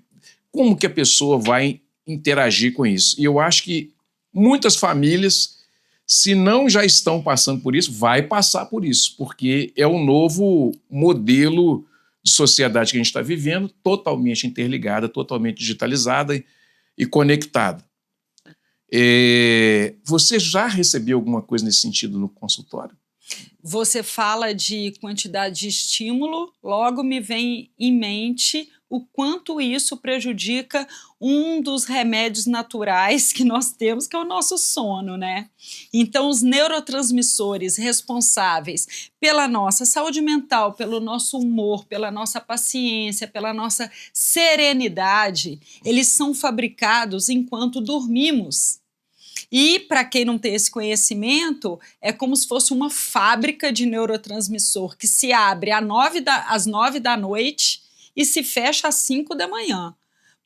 Speaker 1: como que a pessoa vai interagir com isso. E eu acho que muitas famílias, se não já estão passando por isso, vai passar por isso, porque é um novo modelo de sociedade que a gente está vivendo, totalmente interligada, totalmente digitalizada e conectada. Você já recebeu alguma coisa nesse sentido no consultório?
Speaker 2: Você fala de quantidade de estímulo, logo me vem em mente o quanto isso prejudica um dos remédios naturais que nós temos, que é o nosso sono, né? Então, os neurotransmissores responsáveis pela nossa saúde mental, pelo nosso humor, pela nossa paciência, pela nossa serenidade, eles são fabricados enquanto dormimos. E, para quem não tem esse conhecimento, é como se fosse uma fábrica de neurotransmissor que se abre às 9 da noite e se fecha às 5 da manhã.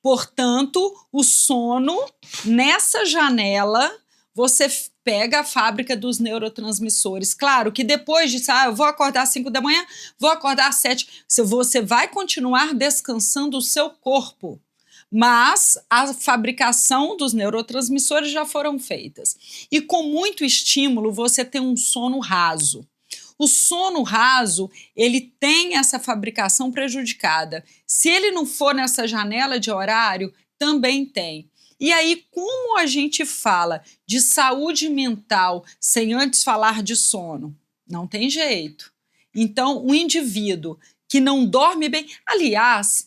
Speaker 2: Portanto, o sono, nessa janela, você pega a fábrica dos neurotransmissores. Claro que depois disso, eu vou acordar às 5 da manhã, vou acordar às 7. Você vai continuar descansando o seu corpo. Mas a fabricação dos neurotransmissores já foram feitas. E com muito estímulo, você tem um sono raso. O sono raso, ele tem essa fabricação prejudicada. Se ele não for nessa janela de horário, também tem. E aí, como a gente fala de saúde mental sem antes falar de sono? Não tem jeito. Então, o indivíduo que não dorme bem... Aliás...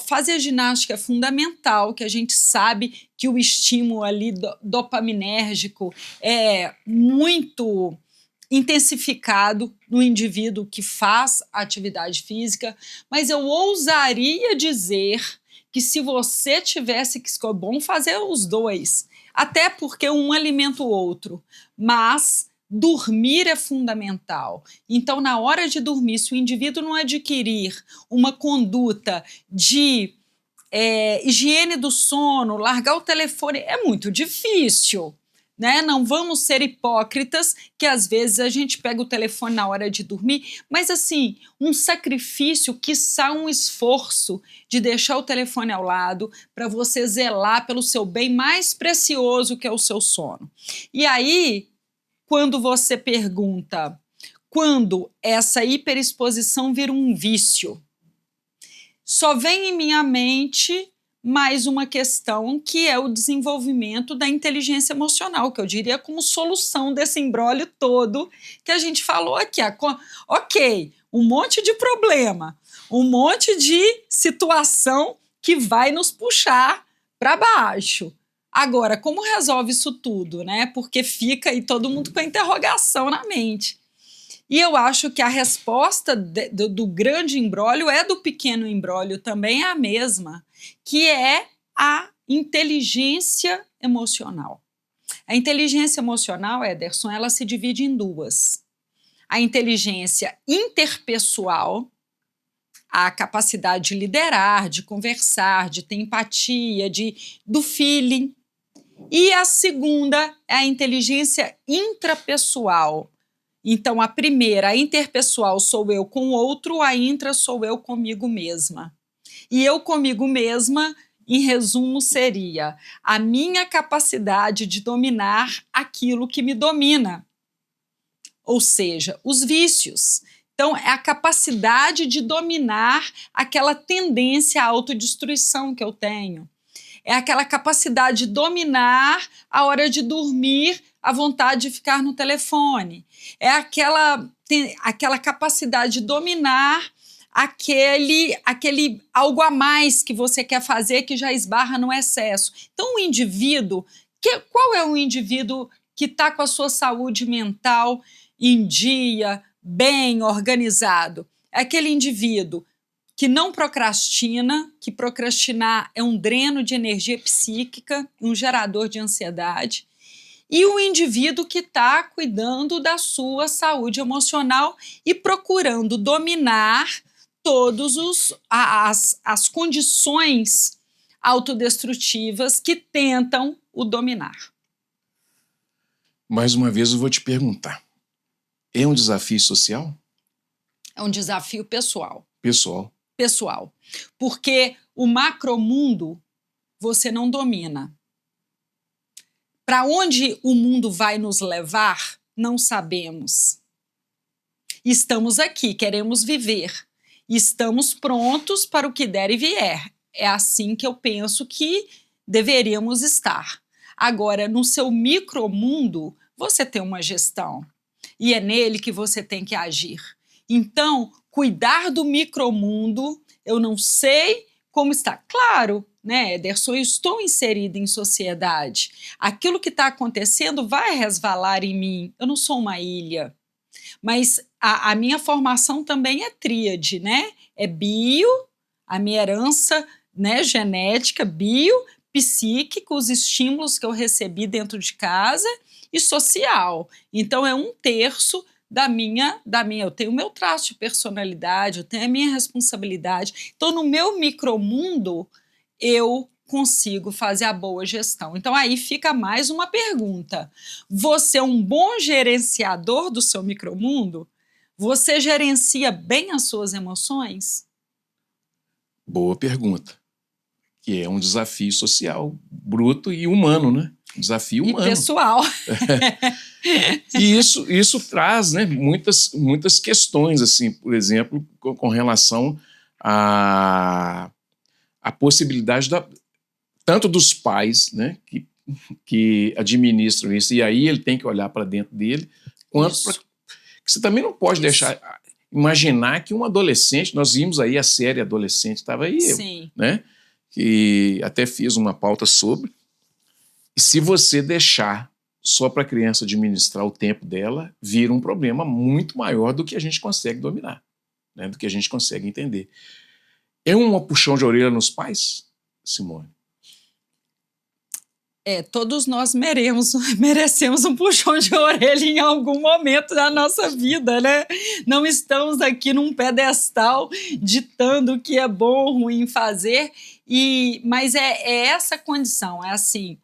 Speaker 2: fazer ginástica é fundamental, que a gente sabe que o estímulo ali dopaminérgico é muito intensificado no indivíduo que faz atividade física, mas eu ousaria dizer que se você tivesse que escolher, bom fazer os dois, até porque um alimenta o outro, mas... dormir é fundamental. Então, na hora de dormir, se o indivíduo não adquirir uma conduta de higiene do sono, largar o telefone, é muito difícil, né? Não vamos ser hipócritas, que às vezes a gente pega o telefone na hora de dormir, mas assim, um sacrifício, quiçá um esforço de deixar o telefone ao lado para você zelar pelo seu bem mais precioso, que é o seu sono. E aí... quando você pergunta quando essa hiperexposição vira um vício, só vem em minha mente mais uma questão que é o desenvolvimento da inteligência emocional, que eu diria como solução desse imbróglio todo que a gente falou aqui. Ok, um monte de problema, um monte de situação que vai nos puxar para baixo. Agora, como resolve isso tudo, né? Porque fica aí todo mundo com a interrogação na mente. E eu acho que a resposta do grande imbróglio é do pequeno imbróglio também é a mesma, que é a inteligência emocional. A inteligência emocional, Ederson, ela se divide em duas. A inteligência interpessoal, a capacidade de liderar, de conversar, de ter empatia, do feeling. E a segunda é a inteligência intrapessoal. Então, a primeira, a interpessoal, sou eu com o outro, a intra sou eu comigo mesma. E eu comigo mesma, em resumo, seria a minha capacidade de dominar aquilo que me domina, ou seja, os vícios. Então, é a capacidade de dominar aquela tendência à autodestruição que eu tenho. É aquela capacidade de dominar a hora de dormir, a vontade de ficar no telefone. É aquela capacidade de dominar aquele algo a mais que você quer fazer que já esbarra no excesso. Então, o indivíduo, qual é o indivíduo que está com a sua saúde mental em dia, bem organizado? É aquele indivíduo que não procrastina, que procrastinar é um dreno de energia psíquica, um gerador de ansiedade, e o indivíduo que está cuidando da sua saúde emocional e procurando dominar todas as condições autodestrutivas que tentam o dominar.
Speaker 1: Mais uma vez eu vou te perguntar, é um desafio social?
Speaker 2: É um desafio pessoal.
Speaker 1: Pessoal.
Speaker 2: Porque o macromundo você não domina. Para onde o mundo vai nos levar, não sabemos. Estamos aqui, queremos viver. Estamos prontos para o que der e vier. É assim que eu penso que deveríamos estar. Agora, no seu micromundo, você tem uma gestão. E é nele que você tem que agir. Então, cuidar do micromundo, eu não sei como está. Claro, né, Ederson, eu estou inserida em sociedade. Aquilo que está acontecendo vai resvalar em mim. Eu não sou uma ilha. Mas a minha formação também é tríade, né? É bio, a minha herança, né, genética, bio, psíquico, os estímulos que eu recebi dentro de casa e social. Então, é 1/3 da minha, eu tenho o meu traço de personalidade, eu tenho a minha responsabilidade. Então, no meu micromundo, eu consigo fazer a boa gestão. Então, aí fica mais uma pergunta. Você é um bom gerenciador do seu micromundo? Você gerencia bem as suas emoções?
Speaker 1: Boa pergunta. Que é um desafio social, bruto e humano, né? Desafio humano.
Speaker 2: E pessoal.
Speaker 1: E isso traz, né, muitas questões, assim, por exemplo, com relação à possibilidade tanto dos pais, né, que administram isso, e aí ele tem que olhar para dentro dele, quanto para que você também não pode deixar imaginar que um adolescente, nós vimos aí a série Adolescente, estava aí,
Speaker 2: Sim.
Speaker 1: né, que até fiz uma pauta sobre, e se você deixar só para a criança administrar o tempo dela, vira um problema muito maior do que a gente consegue dominar, né, do que a gente consegue entender. É um puxão de orelha nos pais, Simone?
Speaker 2: Todos nós merecemos um puxão de orelha em algum momento da nossa vida, né? Não estamos aqui num pedestal ditando o que é bom ou ruim fazer, mas é essa condição, é assim,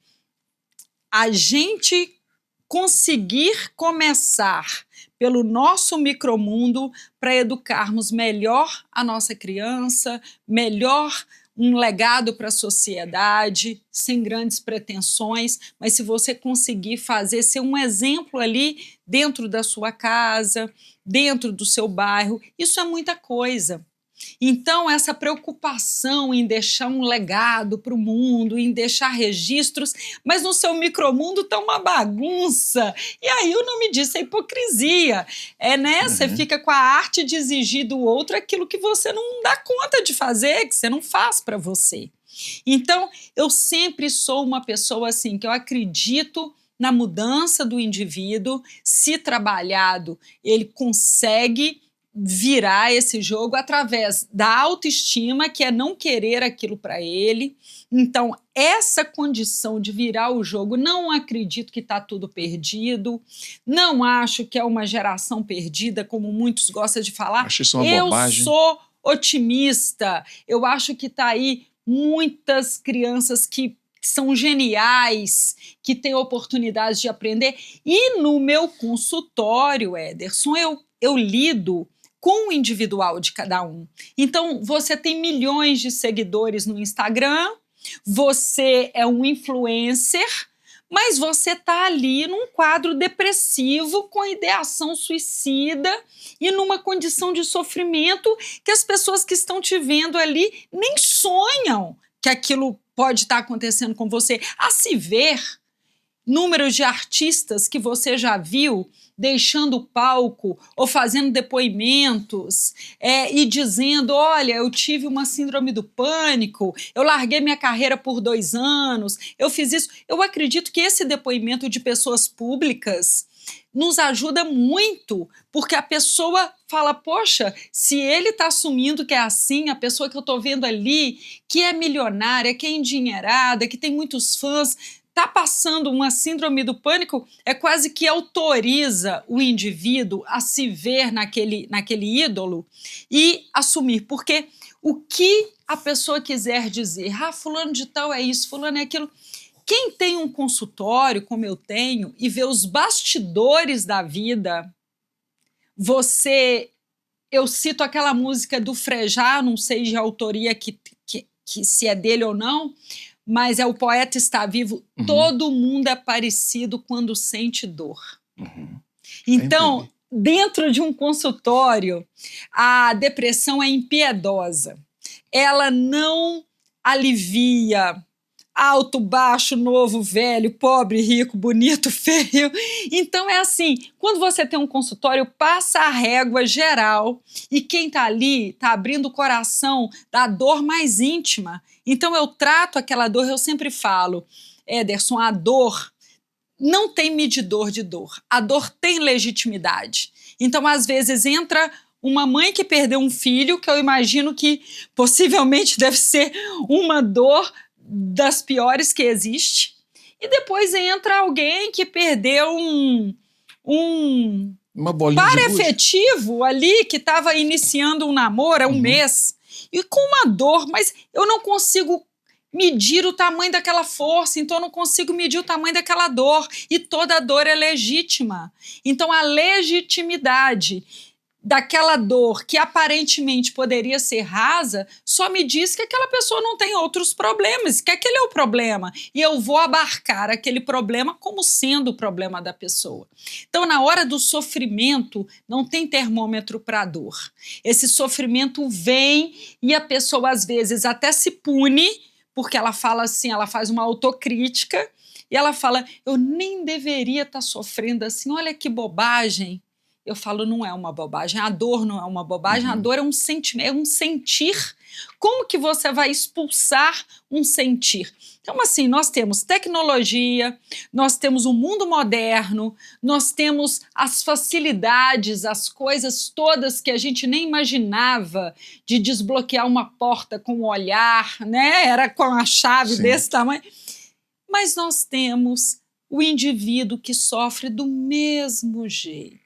Speaker 2: a gente conseguir começar pelo nosso micromundo para educarmos melhor a nossa criança, melhor um legado para a sociedade, sem grandes pretensões, mas se você conseguir ser um exemplo ali dentro da sua casa, dentro do seu bairro, isso é muita coisa. Então, essa preocupação em deixar um legado para o mundo, em deixar registros, mas no seu micromundo está uma bagunça. E aí o nome disso é hipocrisia. Você fica com a arte de exigir do outro aquilo que você não dá conta de fazer, que você não faz para você. Então, eu sempre sou uma pessoa assim, que eu acredito na mudança do indivíduo. Se trabalhado, ele consegue virar esse jogo através da autoestima, que é não querer aquilo para ele. Então, essa condição de virar o jogo, não acredito que está tudo perdido, não acho que é uma geração perdida, como muitos gostam de falar.
Speaker 1: Acho isso uma bobagem.
Speaker 2: Eu sou otimista, eu acho que está aí muitas crianças que são geniais, que têm oportunidades de aprender. E no meu consultório, Ederson, eu lido com o individual de cada um. Então, você tem milhões de seguidores no Instagram, você é um influencer, mas você está ali num quadro depressivo, com ideação suicida e numa condição de sofrimento que as pessoas que estão te vendo ali nem sonham que aquilo pode estar acontecendo com você. A se ver, números de artistas que você já viu deixando o palco ou fazendo depoimentos e dizendo, olha, eu tive uma síndrome do pânico, eu larguei minha carreira por 2 anos, eu fiz isso. Eu acredito que esse depoimento de pessoas públicas nos ajuda muito, porque a pessoa fala, poxa, se ele está assumindo que é assim, a pessoa que eu estou vendo ali, que é milionária, que é endinheirada, que tem muitos fãs, está passando uma síndrome do pânico, é quase que autoriza o indivíduo a se ver naquele ídolo e assumir. Porque o que a pessoa quiser dizer, fulano de tal é isso, fulano é aquilo. Quem tem um consultório, como eu tenho, e vê os bastidores da vida, eu cito aquela música do Frejá, não sei de autoria que se é dele ou não, mas O Poeta Está Vivo, todo mundo é parecido quando sente dor. Então, dentro de um consultório, a depressão é impiedosa. Ela não alivia alto, baixo, novo, velho, pobre, rico, bonito, feio. Então é assim, quando você tem um consultório, passa a régua geral e quem está ali está abrindo o coração da dor mais íntima. Então eu trato aquela dor, eu sempre falo, Ederson, a dor não tem medidor de dor, a dor tem legitimidade. Então às vezes entra uma mãe que perdeu um filho, que eu imagino que possivelmente deve ser uma dor das piores que existe, e depois entra alguém que perdeu um par efetivo ali, que estava iniciando um namoro há um mês, e com uma dor, mas eu não consigo medir o tamanho daquela força, então eu não consigo medir o tamanho daquela dor, e toda dor é legítima. Então a legitimidade daquela dor que aparentemente poderia ser rasa, só me diz que aquela pessoa não tem outros problemas, que aquele é o problema, e eu vou abarcar aquele problema como sendo o problema da pessoa. Então, na hora do sofrimento, não tem termômetro para a dor. Esse sofrimento vem e a pessoa, às vezes, até se pune, porque ela fala assim, ela faz uma autocrítica, e ela fala, eu nem deveria estar sofrendo assim, olha que bobagem. Eu falo, não é uma bobagem, a dor não é uma bobagem, a dor é um sentimento, é um sentir. Como que você vai expulsar um sentir? Então, assim, nós temos tecnologia, nós temos o mundo moderno, nós temos as facilidades, as coisas todas que a gente nem imaginava de desbloquear uma porta com o olhar, né? Era com a chave desse tamanho. Mas nós temos o indivíduo que sofre do mesmo jeito.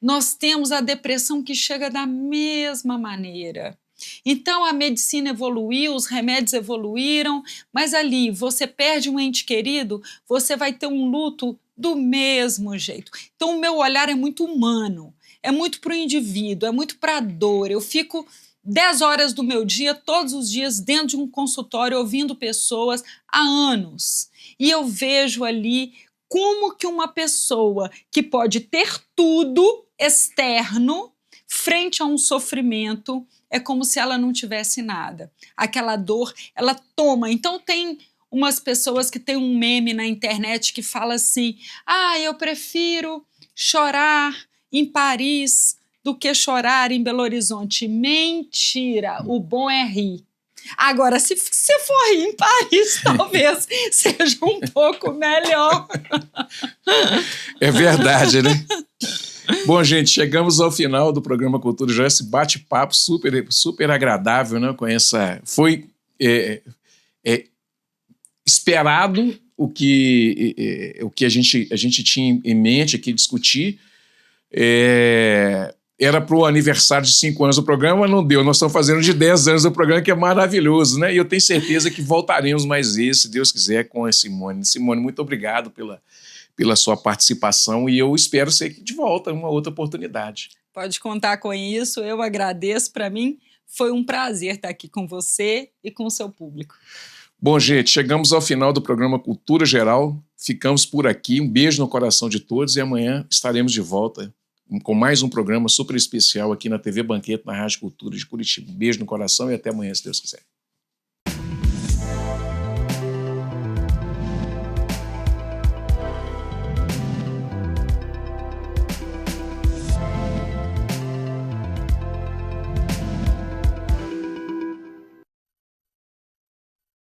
Speaker 2: Nós temos a depressão que chega da mesma maneira. Então, a medicina evoluiu, os remédios evoluíram, mas ali você perde um ente querido, você vai ter um luto do mesmo jeito. Então, o meu olhar é muito humano, é muito para o indivíduo, é muito para a dor. Eu fico 10 horas do meu dia, todos os dias, dentro de um consultório, ouvindo pessoas há anos. E eu vejo ali como que uma pessoa que pode ter tudo externo frente a um sofrimento, é como se ela não tivesse nada. Aquela dor, ela toma. Então tem umas pessoas que tem um meme na internet que fala assim: eu prefiro chorar em Paris do que chorar em Belo Horizonte. Mentira, o bom é rir. Agora, se você for rir em Paris, talvez seja um pouco melhor.
Speaker 1: É verdade, né? Bom, gente, chegamos ao final do programa Cultura Geral, esse bate-papo super, super agradável, né? Com essa... Foi esperado o que a gente tinha em mente aqui discutir. Era para o aniversário de 5 anos do programa, mas não deu. Nós estamos fazendo de 10 anos do programa, que é maravilhoso, né? E eu tenho certeza que voltaremos mais vezes, se Deus quiser, com a Simone. Simone, muito obrigado pela sua participação e eu espero ser de volta em uma outra oportunidade.
Speaker 2: Pode contar com isso, eu agradeço. Para mim, foi um prazer estar aqui com você e com o seu público.
Speaker 1: Bom, gente, chegamos ao final do programa Cultura Geral. Ficamos por aqui. Um beijo no coração de todos e amanhã estaremos de volta com mais um programa super especial aqui na TV Banquete, na Rádio Cultura de Curitiba. Um beijo no coração e até amanhã, se Deus quiser.